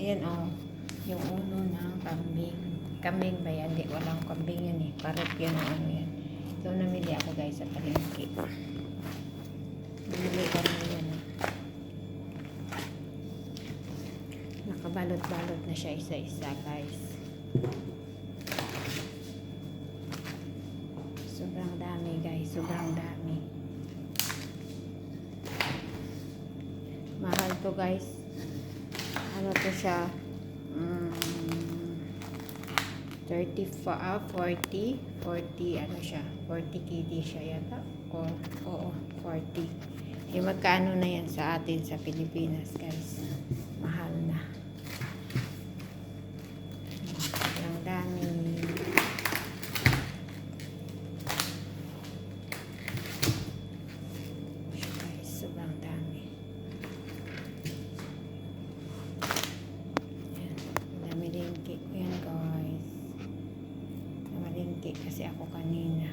Ayan oh, yung ulo ng kambing. Kambing ba yan? Di, walang kambing yan eh. Parot yan o ano yan. So, namili ako guys sa palengke. Namili kami yan. Nakabalot-balot na siya isa-isa guys. Sobrang dami guys. Sobrang dami. Mahal to guys. Ano to siya? 40 ano siya, 40 kg siya yata, oo, 40. Magkano na yan sa atin sa Pilipinas guys, mahal na. Ang dami guys, sobrang dami. Yan, namalingki ko yan guys. Namalingki kasi ako kanina.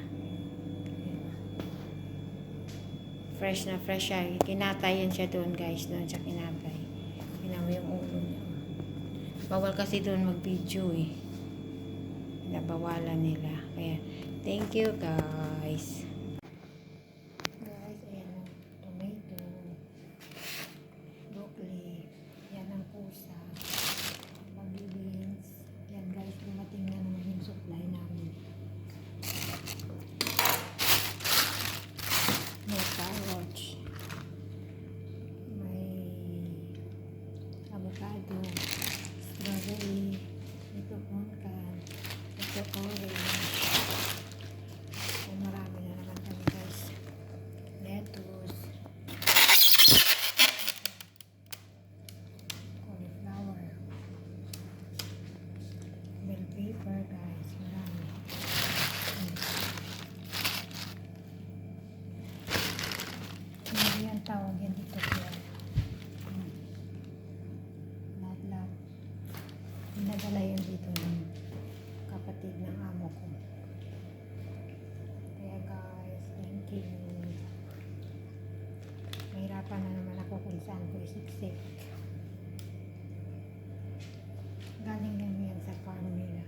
Fresh na fresh siya. Kinatayan siya doon guys. Doon siya kinatay. Pinawa yung ulo niya. Bawal kasi doon mag-video eh. Nabawalan nila. Kaya, thank you guys. Guys, ayan ang tomato. Broccoli. Yan ang pusa. Baby beans. Yan guys, dumating na naman yung supply namin. May carrots, may avocado, strawberry, ito punkan, ito orange. Ay, marami na naman kami guys. Lettuce, cauliflower, bell pepper guys, marami. Hindi yan tawag yan dito siya. Lahat-lahat. Pinadala yan dito ng kapatid ng amo ko. Kaya guys, thank you. Mahirapan na naman ako kung saan ko isiksik. Galing lang yan sa farm nila.